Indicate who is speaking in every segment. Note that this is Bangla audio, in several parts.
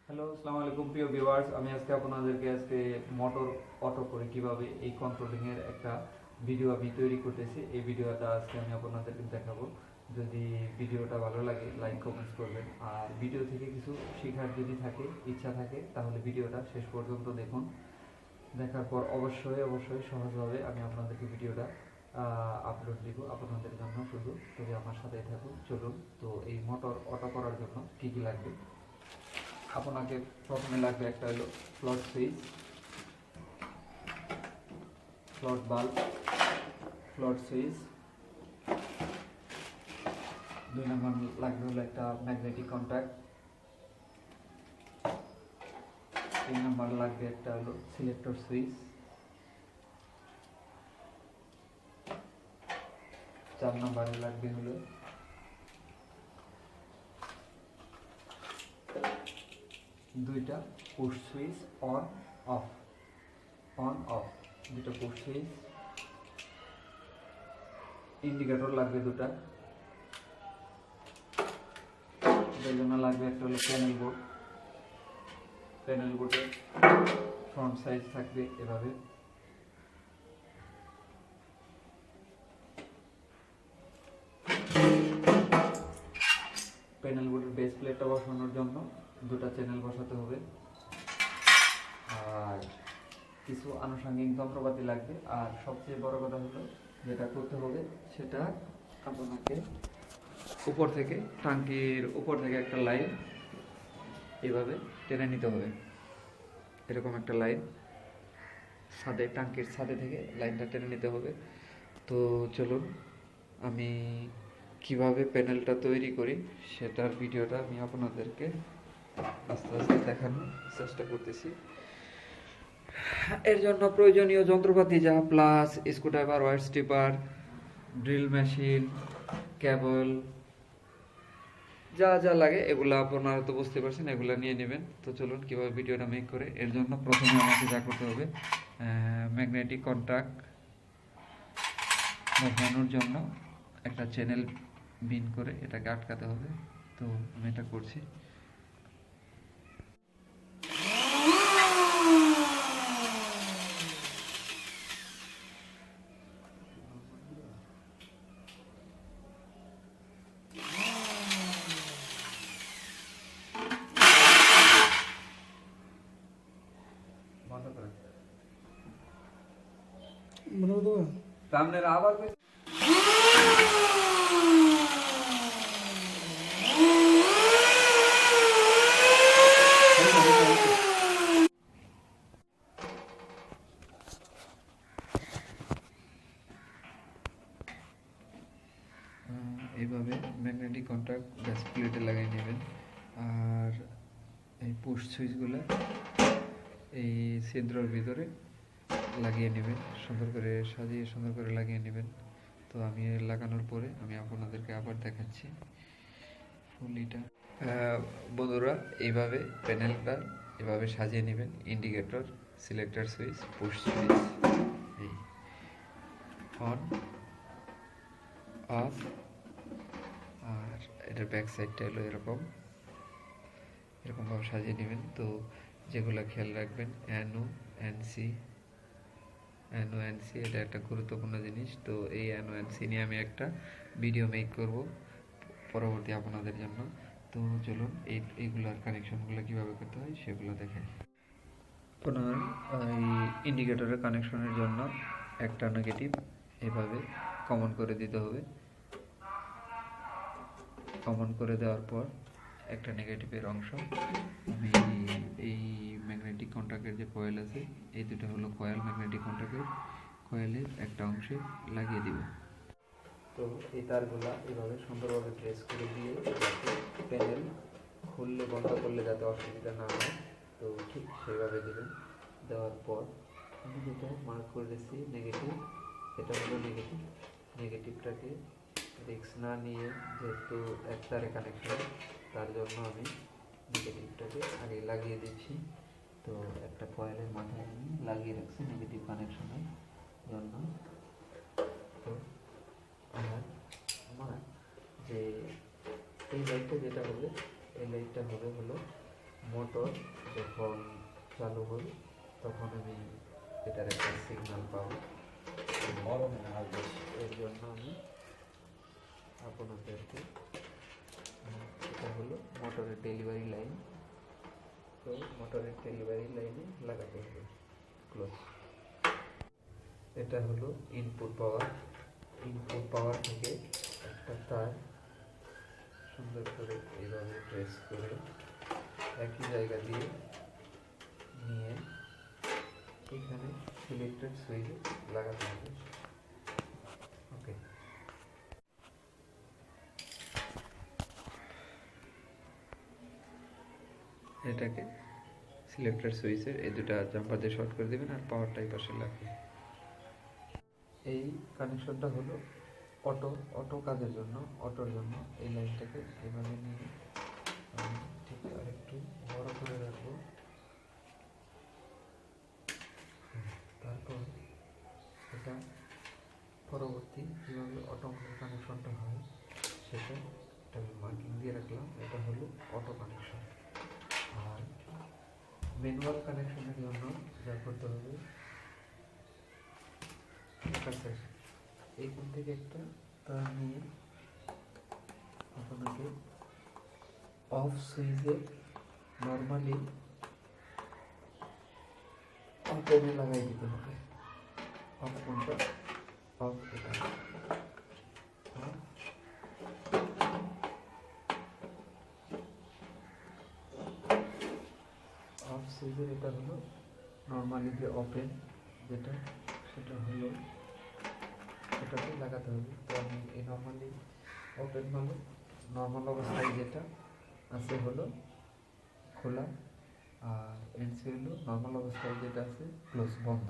Speaker 1: হ্যালো, আসসালামু আলাইকুম প্রিয় ভিউয়ার্স। আমি আপনাদেরকে মোটর অটো করে কিভাবে এই কন্ট্রোলিং এর একটা ভিডিও আমি তৈরি করতেছি। এই ভিডিওটা আজকে আমি আপনাদেরকে দেখাবো। যদি ভিডিওটা ভালো লাগে লাইক কমেন্টস করবেন, আর ভিডিও থেকে কিছু শেখার যদি থাকে ইচ্ছা থাকে তাহলে ভিডিওটা শেষ পর্যন্ত দেখুন। দেখার পর অবশ্যই সহজভাবে আমি আপনাদেরকে ভিডিওটা আপলোড দিব আপনাদের জন্য। শুধু তবে আমার সাথেই থাকুন। চলুন, তো এই মোটর অটো করার জন্য কি কি লাগবে। আপনাকে প্রথমে লাগবে একটা হলো float switch, float bulb, float switch. 2 নম্বর লাগবে হলো একটা ম্যাগনেটিক কন্ট্যাক্ট। 3 নম্বর লাগবে একটা হলো সিলেক্টর সুইচ। 4 নম্বরে লাগবে হলো দুইটা পুশ সুইচ অন অফ, দুটো পুশ সুইচ। ইন্ডিকেটর লাগবে দুটা। এর জন্য লাগবে একটা হলো প্যানেল বোর্ড। প্যানেল বোর্ডের ফ্রন্ট সাইজ থাকবে এভাবে। প্যানেল বোর্ডের বেস প্লেটটা বসানোর জন্য দুটা চ্যানেল বসাতে হবে। আর কিছু আনুষঙ্গিক যন্ত্রপাতি লাগবে। আর সবচেয়ে বড় কথা হলো যেটা করতে হবে সেটা আপনাকে উপর থেকে, ট্যাঙ্কির উপর থেকে একটা লাইন এভাবে টেনে নিতে হবে। এরকম একটা লাইন ছাদে, ট্যাঙ্কির ছাদে থেকে লাইনটা টেনে নিতে হবে। তো চলুন, আমি কিভাবে প্যানেলটা তৈরি করি সেটার ভিডিওটা আমি আপনাদেরকে আস্তে আস্তে দেখানোর চেষ্টা করতেছি। এর জন্য প্রয়োজনীয় যন্ত্রপাতি যা pliers, screwdriver, wire stripper, drill machine, cable, যা যা লাগে এগুলো আপনারা তো বুঝতে পারছেন, এগুলো নিয়ে নেবেন। তো চলুন কীভাবে ভিডিওটা মেক করে। এর জন্য প্রথমে আমাকে যা করতে হবে, ম্যাগনেটিক কন্ট্যাক্ট বসানোর জন্য একটা চ্যানেল বিন করে এটাকে আটকাতে হবে। তো আমি এটা করছি। সামনে আবার এইভাবে ম্যাগনেটিক কন্ট্যাক্ট গ্যাস প্লেটে লাগিয়ে নেবেন। আর এই পুশ সুইচগুলো এই ছিদ্রর ভিতরে লাগিয়ে নেবেন, সুন্দর করে সাজিয়ে সুন্দর করে লাগিয়ে নেবেন। তো আমি লাগানোর পরে আমি আপনাদেরকে আবার দেখাচ্ছি ফুলিটা। বন্ধুরা, এইভাবে প্যানেলটা এভাবে সাজিয়ে নেবেন। Indicator, selector switch, push switch, এই অন অফ। আর এটার ব্যাক সাইডটা হলো এরকমভাবে সাজিয়ে নেবেন। তো যেগুলো খেয়াল রাখবেন, NO, NC এটা একটা গুরুত্বপূর্ণ জিনিস। তো এই NC নিয়ে আমি একটা ভিডিও মেক করব পরবর্তী আপনাদের জন্য। তো চলুন এইগুলোর কানেকশনগুলো কীভাবে করতে হয় সেগুলো দেখাই। আপনার এই ইন্ডিকেটরের কানেকশনের জন্য একটা নেগেটিভ এভাবে কমন করে দিতে হবে। কমন করে দেওয়ার পর একটা নেগেটিভের অংশ আমি এই ম্যাগনেটিক কন্ট্যাক্টের যে কয়েল আছে, এই দুটো হলো কয়েল, ম্যাগনেটিক কন্ট্যাক্টের কয়েলের একটা অংশে লাগিয়ে দিব। তো এই তারগুলা এইভাবে সুন্দরভাবে প্রেস করে দিয়ে যাতে প্যানেল খুললে বন্ধ করলে যাতে অসুবিধা না হয়, তো ঠিক সেইভাবে দেবেন। দেওয়ার পর আমি যেটা মার্ক করে দিচ্ছি নেগেটিভ, এটা হলো নেগেটিভটাকে রিস্ক না নিয়ে, যেহেতু এক তারে কানেকশন, তার জন্য আমি নেগেটিভটাকে আগে লাগিয়ে দিচ্ছি। তো একটা কয়েলের মাথায় আমি লাগিয়ে রাখছি নেগেটিভ কানেকশনের জন্য। তো আমার যে এই লাইটটা যেটা হবে, এই লাইটটা হবে হলো মোটর যখন চালু হবে তখন আমি এটার একটা সিগন্যাল পাবো। এর জন্য আমি আপনাদেরকে এটা হলো মোটরের ডেলিভারি লাইন, তো মোটরের ডেলিভারি লাইনে লাগাতে হবে ক্লোজ। এটা হলো ইনপুট পাওয়ার থেকে একটা তার সুন্দর করে এইভাবে প্রেস করে একই জায়গা দিয়ে নিয়ে এখানে সিলেক্টেড সুইচে লাগাতে হবে। ওকে, এটাকে সিলেক্টেড সুইচের এই দুটা জাম্পার দিয়ে শর্ট করে দেবেন আর পাওয়ারটা এই পাশে লাগবে। এই কানেকশনটা হলো অটো কাজের জন্য, অটোর জন্য এই লাইনটাকে এভাবে নিয়ে আমি ঠিক আর একটু বড় করে রাখবো। তারপর এটা পরবর্তী কীভাবে অটোমেটিক কানেকশনটা হয় সেটা আমি মার্কিং দিয়ে রাখলাম। এটা হলো অটো কানেকশন। আর ম্যানুয়াল কানেকশনের জন্য যা করতে হবে, এইখান থেকে একটা তার নিয়ে আপনাকে অফ সুইচে নর্মালি অফে লাগাই দিতে হবে। অফ কোনটা? অফ এটা। অফ সুইচের এটা হলো নর্মালি যে ওপেন যেটা সেটা হলো এটাতে লাগাতে হবে। তো আমি এই নর্মালি ওপেন হলো নর্মাল অবস্থায় যেটা আছে হলো খোলা, আর এনসি হলো নর্মাল অবস্থায় যেটা আছে ক্লোজ বন্ধ।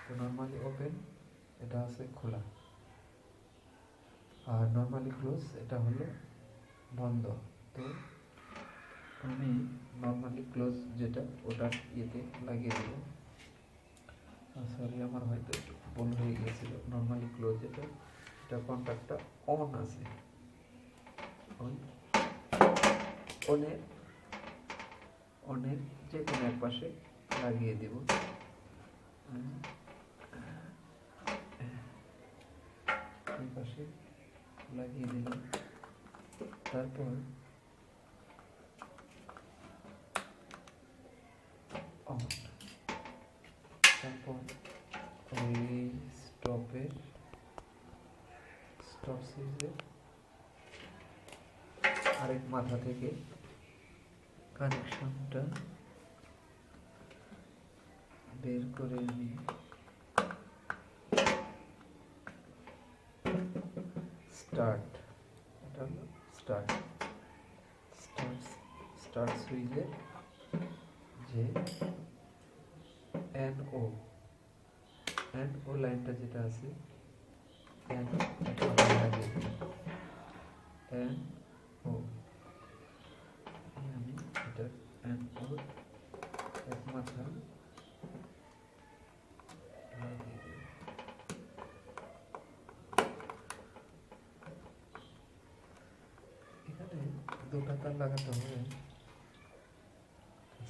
Speaker 1: তো নর্মালি ওপেন এটা আছে খোলা, আর নর্মালি ক্লোজ এটা হলো বন্ধ। তো আমি নর্মালি ক্লোজ যেটা ওটার ইয়েতে লাগিয়ে দেবো। সরি, আমার হয়তো একটু ভুল হয়ে গিয়েছিল। নর্মালি ক্লোজ যেটা এটা কন্ট্যাক্টটা অন আছে, অনের যে কোনো এক পাশে লাগিয়ে দেব। এই পাশে লাগিয়ে দিলাম। তারপর অন, তারপর ওই স্টপ সুইচের আরেক মাথা থেকে কানেকশনটা বের করে আমি স্টার্ট, এটা হলো স্টার্ট সুইচের যে এনও লাইনটা যেটা আছে আমি এটা এনও এক মাথা লাগিয়ে দেব। এখানে দুটা তার লাগাতে হবে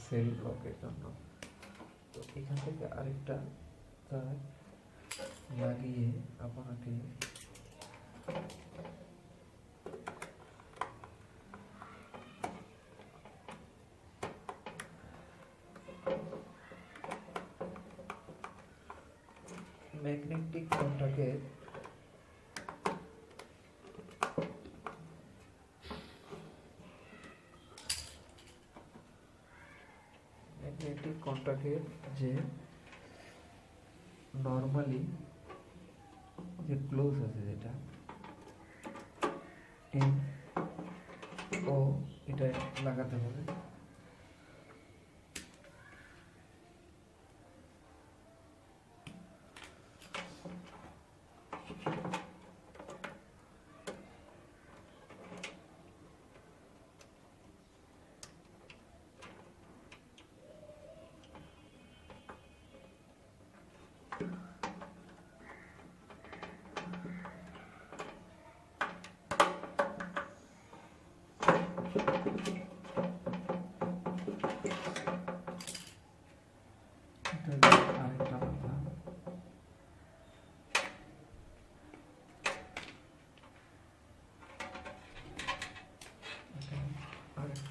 Speaker 1: সেল ব্লকের জন্য। তো এখান থেকে আরেকটা তার লাগিয়ে আপনাকে ম্যাগনেটিক কন্ট্যাক্টের যে নর্মালি যে ক্লোজ আছে যেটা এন ও এটা লাগাতে হবে।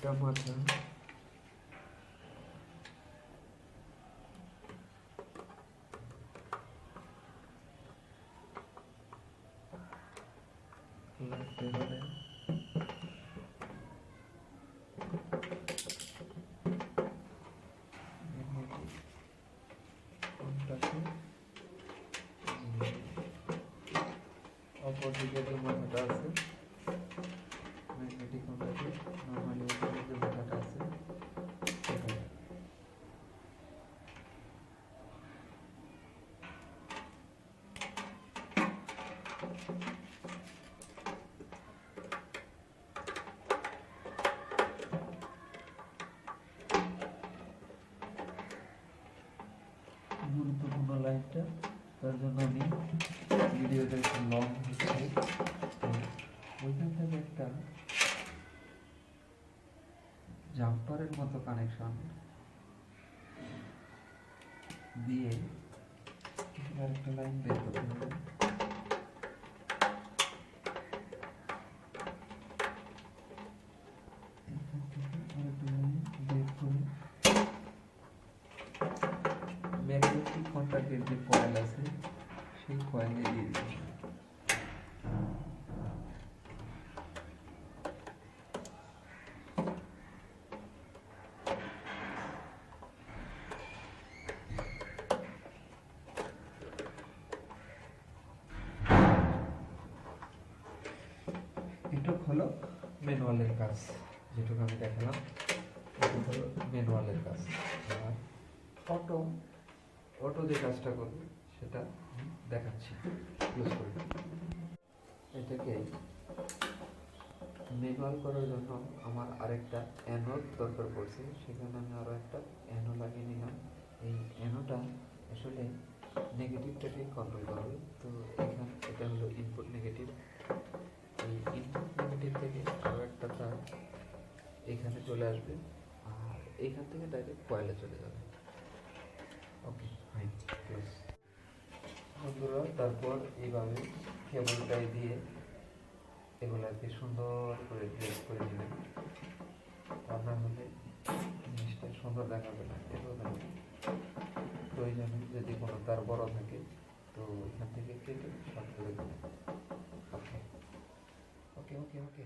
Speaker 1: একটা মাথা, লাগতে পারে অপরদিকে যে মাথাটা আছে ম্যাগনেটিক কন্টাক্টে নর্মালি উপরে যে মাথাটা আছে সেটা গুরুত্বপূর্ণ লাইনটা, তার জন্য আমি ভিডিওটা একটু লং হচ্ছে। ওইখান থেকে একটা জাম্পারের মতো কানেকশন দিয়ে আরেকটা লাইন বের করতে হবে। এখান থেকে আরেকটা লাইন বের করে ম্যাগনেটিক কন্টাক্টের যে কয়েল আছে সেই কয়েলে দিয়ে দিতে হবে। এটা হলো ম্যানুয়ালের কাজ, যেটুকু আমি দেখালাম এটা হলো ম্যানুয়ালের কাজ। আর অটো যে কাজটা করবে সেটা দেখাচ্ছি ক্লোজ করে। এটাকে ম্যানুয়াল করার জন্য আমার আরেকটা অ্যানোড দরকার পড়ছে, সেখানে আমি আরও একটা অ্যানো লাগিয়ে নিলাম। এই অ্যানোটা আসলে নেগেটিভটাকে কন্ট্রোল করবে। তো এটা হলো ইনপুট নেগেটিভ। এই ইনপুট নেগেটিভ থেকে আরও একটা তার এখানে চলে আসবে, আর এইখান থেকে ডাইরেক্ট কয়েলে চলে যাবে। ওকে, ফাইন, ক্লোজ। বন্ধুরা, তারপর এইভাবে কেবলটাই দিয়ে এগুলাকে সুন্দর করে ড্রেস করে নেবেন, তা না হলে জিনিসটা সুন্দর দেখাবে না। এভাবে প্রয়োজনে যদি কোনো তার বড় থাকে তো এখান থেকে কেটে শর্ট করে দেবেন। ওকে ওকে ওকে ওকে।